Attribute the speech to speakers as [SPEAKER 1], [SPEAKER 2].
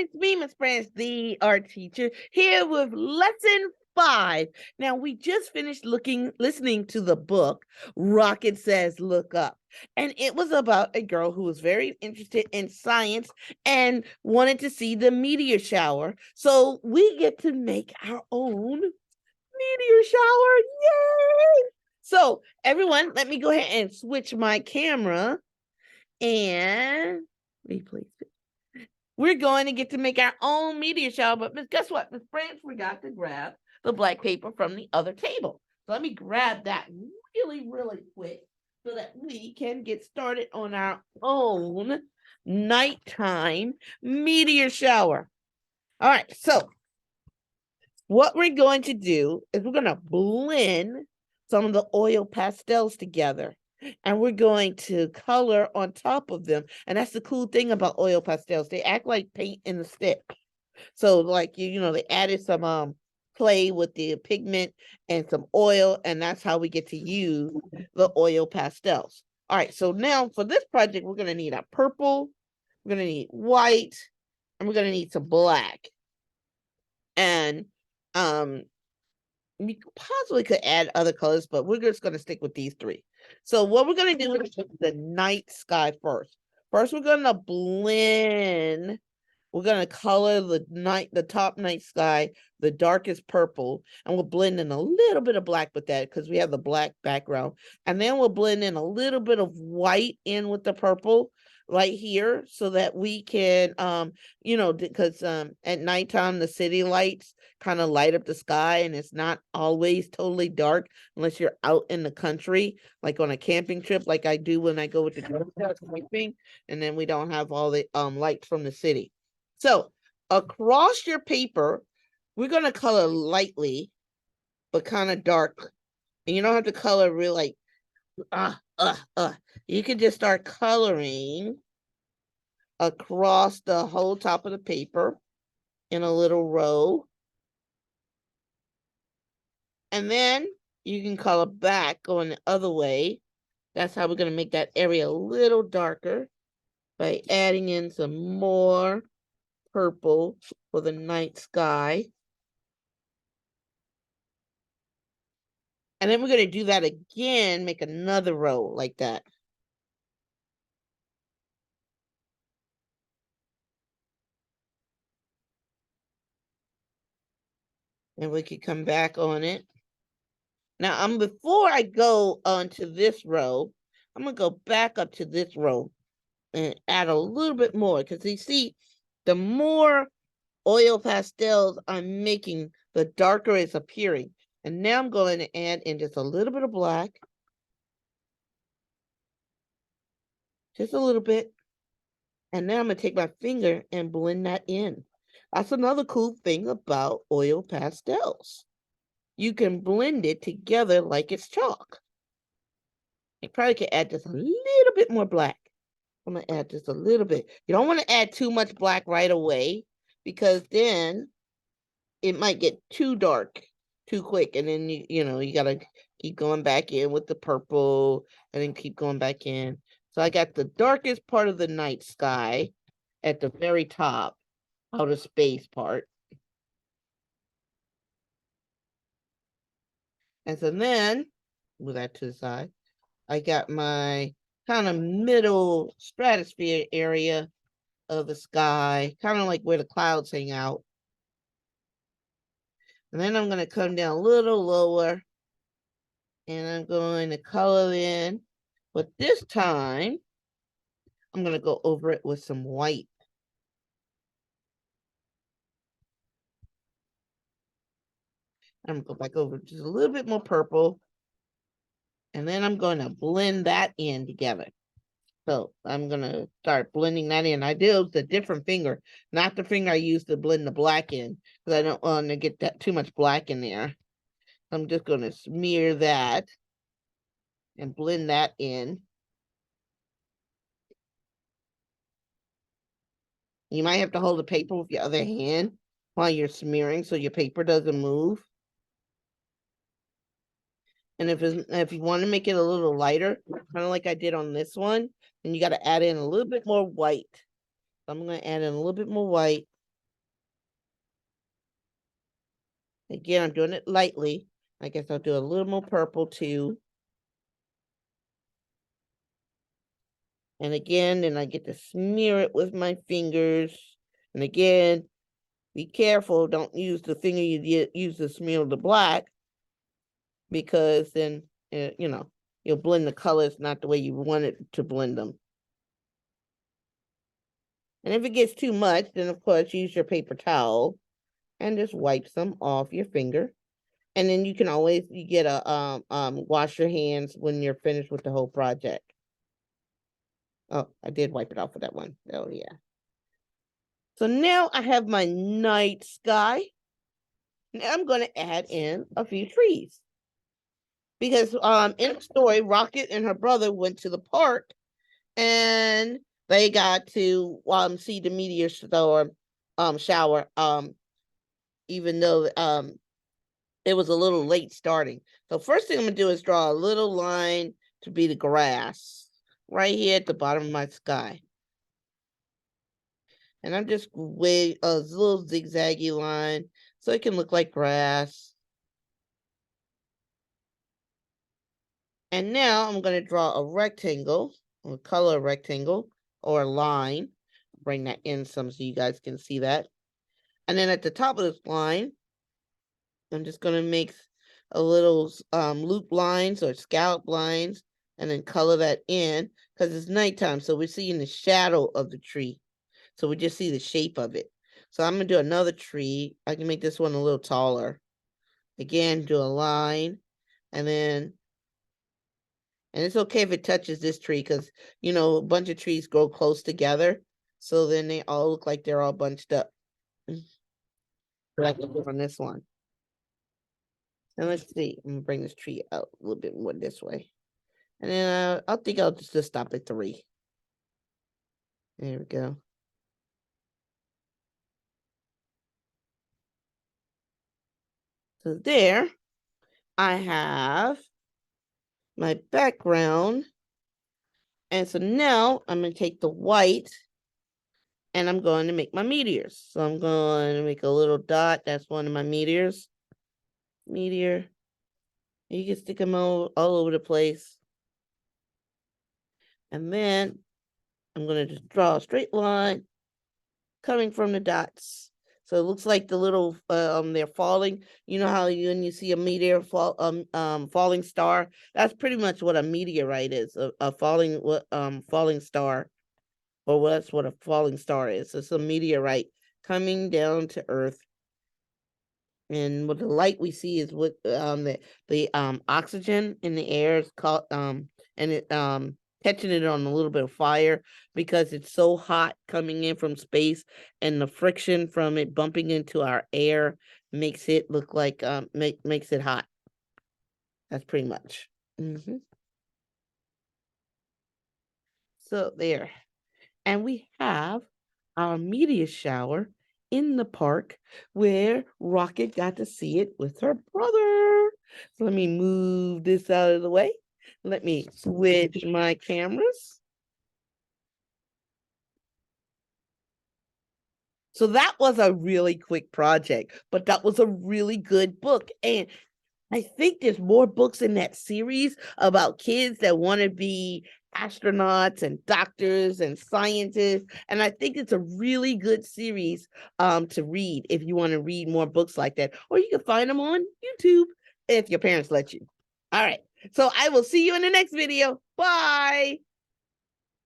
[SPEAKER 1] it's me, Miss France, the art teacher, here with lesson 5. Now, we just finished listening to the book, Rocket Says Look Up. And it was about a girl who was very interested in science and wanted to see the meteor shower. So we get to make our own meteor shower. Yay! So, everyone, let me go ahead and switch my camera and replace it. We're going to get to make our own meteor shower, but guess what? Miss France forgot to grab the black paper from the other table. So let me grab that really, really quick so that we can get started on our own nighttime meteor shower. All right, so what we're going to do is we're going to blend some of the oil pastels together. And we're going to color on top of them. And that's the cool thing about oil pastels. They act like paint in the stick. So like, they added some clay with the pigment and some oil. And that's how we get to use the oil pastels. All right. So now for this project, we're going to need a purple. We're going to need white. And we're going to need some black. And we possibly could add other colors, but we're just going to stick with these 3. So what we're going to do is the night sky first. First, we're going to blend. We're going to color the top night sky, the darkest purple, and we'll blend in a little bit of black with that because we have the black background. And then we'll blend in a little bit of white in with the purple right here so that we can, because at nighttime, the city lights kind of light up the sky and it's not always totally dark unless you're out in the country, like on a camping trip, like I do when I go with the camping, and then we don't have all the lights from the city. So across your paper, we're going to color lightly, but kind of dark. And you don't have to color real like, You can just start coloring across the whole top of the paper in a little row. And then you can color back going the other way. That's how we're going to make that area a little darker by adding in some more purple for the night sky. And then we're going to do that again, make another row like that. And we could come back on it. Now, before I go onto this row, I'm going to go back up to this row and add a little bit more because you see, the more oil pastels I'm making, the darker it's appearing. And now I'm going to add in just a little bit of black. Just a little bit. And now I'm going to take my finger and blend that in. That's another cool thing about oil pastels. You can blend it together like it's chalk. You probably could add just a little bit more black. I'm going to add just a little bit. You don't want to add too much black right away because then it might get too dark too quick. And then, you got to keep going back in with the purple and then keep going back in. So I got the darkest part of the night sky at the very top, outer space part. And so then, with that to the side, I got my kind of middle stratosphere area of the sky, kind of like where the clouds hang out. And then I'm going to come down a little lower and I'm going to color in, but this time I'm going to go over it with some white. I'm going to go back over just a little bit more purple. And then I'm going to blend that in together. So I'm going to start blending that in. I did a different finger, not the finger I used to blend the black in, because I don't want to get that too much black in there. I'm just going to smear that and blend that in. You might have to hold the paper with your other hand while you're smearing so your paper doesn't move. And if you want to make it a little lighter, kind of like I did on this one, then you got to add in a little bit more white. So I'm going to add in a little bit more white. Again, I'm doing it lightly. I guess I'll do a little more purple too. And again, then I get to smear it with my fingers. And again, be careful. Don't use the finger you use to smear the black, because then, you'll blend the colors not the way you want it to blend them. And if it gets too much, then of course use your paper towel and just wipe some off your finger. And then you can always you get a wash your hands when you're finished with the whole project. Oh, I did wipe it off with that one. Oh yeah. So now I have my night sky. Now I'm going to add in a few trees. Because in the story, Rocket and her brother went to the park and they got to see the meteor storm shower, even though it was a little late starting. So first thing I'm gonna do is draw a little line to be the grass right here at the bottom of my sky. And I'm just way a little zigzaggy line so it can look like grass. And now I'm going to draw a rectangle, or color rectangle, or a line. Bring that in some so you guys can see that. And then at the top of this line, I'm just going to make a little loop lines or scallop lines, and then color that in because it's nighttime. So we're seeing the shadow of the tree. So we just see the shape of it. So I'm going to do another tree. I can make this one a little taller. Again, do a line, and then, and it's okay if it touches this tree because, a bunch of trees grow close together. So then they all look like they're all bunched up. So I can do on this one. And let's see, I'm gonna bring this tree out a little bit more this way. And then I think I'll just stop at 3. There we go. So there I have my background. And so now I'm going to take the white and I'm going to make my meteors. So I'm going to make a little dot. That's one of my meteors. Meteor. You can stick them all over the place. And then I'm going to just draw a straight line coming from the dots. So it looks like the little they're falling. You know how when you see a meteor falling star, that's pretty much what a meteorite is, a falling star, or that's what a falling star is. It's a meteorite coming down to Earth. And what the light we see is what the oxygen in the air is called and it catching it on a little bit of fire because it's so hot coming in from space, and the friction from it bumping into our air makes it look like makes it hot. That's pretty much. So there. And we have our meteor shower in the park where Rocket got to see it with her brother. So let me move this out of the way. Let me switch my cameras. So that was a really quick project, but that was a really good book. And I think there's more books in that series about kids that want to be astronauts and doctors and scientists. And I think it's a really good series to read if you want to read more books like that. Or you can find them on YouTube if your parents let you. All right. So I will see you in the next video. Bye.